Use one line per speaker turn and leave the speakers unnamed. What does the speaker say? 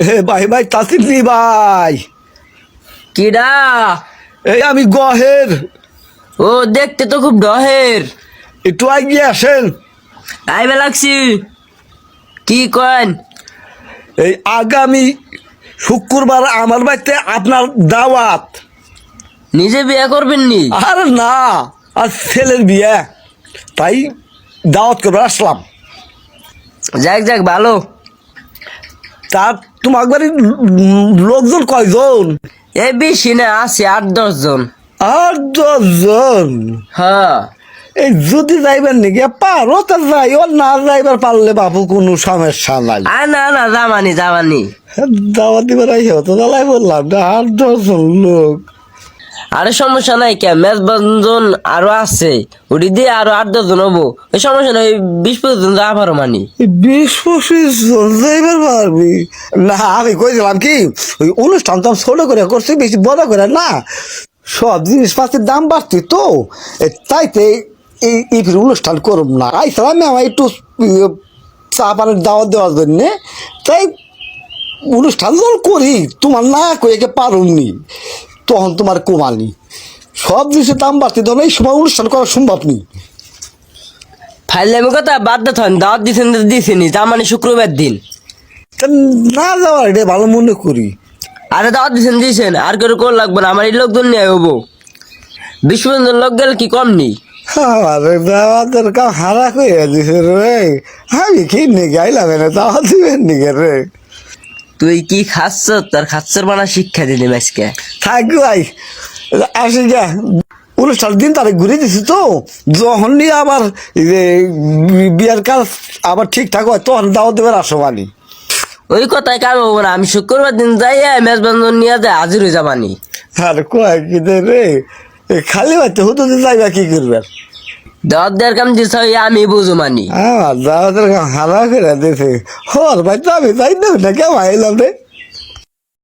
হে ভাই ভাই তাসিফলি ভাই,
কিডা?
এই আমি গহের।
ও দেখতে তো খুব ডহের।
একটু এগিয়ে আসেন।
আইবে লাগছি। কি কন?
এই আগামী শুক্রবার আমার বাড়িতে আপনার দাওয়াত।
নিজে বিয়ে করবেন নি?
আর না, আর ছেলের বিয়ে, তাই দাওয়াত করে আসলাম।
যাক যাক ভালো।
তা তোমার বাড়ির লোকজন কয়জন?
এই বেশি না, আছে 8-10 জন।
8-10 জন?
হ্যাঁ।
এই যদি যাইবেন নাকি পারো তা যাই, ও না যাইবার পারলে বাবু কোনো সমস্যা নাই।
আর না না, জামানি জামানি।
দাওয়াত দিবার আইসো তো তালাই বললাম না, 8-10 জন লোক।
আরে সমস্যা নাই, কে মেজবানজন আরো আছে, ওটি দিয়ে আরো 8-10 জন হবো। এই সমস্যা নাই, 20-25 জন যা পারো মানি।
20-25 জন যাইবার পারবি না? আমি কইছিলাম কি, ওই অনুষ্ঠান তো আমি ছোট করে করছি, বেশি বড় করে না। সব জিনিসপাতির দাম বাড়তি তো, তাইতে এই অনুষ্ঠান করব না। আইসালাম আমার একটু চা পানের দাওয়াত দেওয়ার জন্যে, তাই অনুষ্ঠান যখন করি তোমার না কয়েকে পারুননি, তখন তোমার কমানি। সব জিনিসের দাম বাড়তি, তখন এই সময় অনুষ্ঠান করা সম্ভব নেই।
ফাইলামি কথা বাদ দে, থন দাওয়াত দিছেন তো দিছেনি, জামানি শুক্রবার দিন।
তা না যাওয়ার এটা ভালো মনে করি।
আরে দাওয়াত দিছেন, আর কেউ কোন লাগবে না, আমার এই লোকজন নিয়ে হবো। 20-25 জন লোক গেলে কি কম নেই?
আরে দাওয়াতের কাম হারা করে দিছে রে, আমি কি নে গাইলাম না দাওয়াত দিবেন নিকে রে।
তুই কি খাচ্ছ? তার খাচ্ছর বানা শিক্ষা দিলি আজকে।
থাক ভাই, আসি যা। অনুষ্ঠান দিন তারিখ ঘুরে দিছি তো, যখন নিয়ে আবার বিয়ার কাজ আবার ঠিকঠাক হয় তখন দাওয়াত দেবার আসো মানি।
ওই কথায় কাম হবো না, আমি শুক্রবার দিন যাই মেজবান্ধন নিয়ে যায় হাজির হয়ে যাবানি।
আর কয় কি রে, খালি বাড়িতে হতো যে যাইবা কি করবে?
দাওয়াত দেওয়ার কাম দিছ আমি বুঝো মানি।
আমার দাওয়াতের কাম হারা করে দিছে। হর ভাই তো আমি যাই না কেমন আইলাম রে।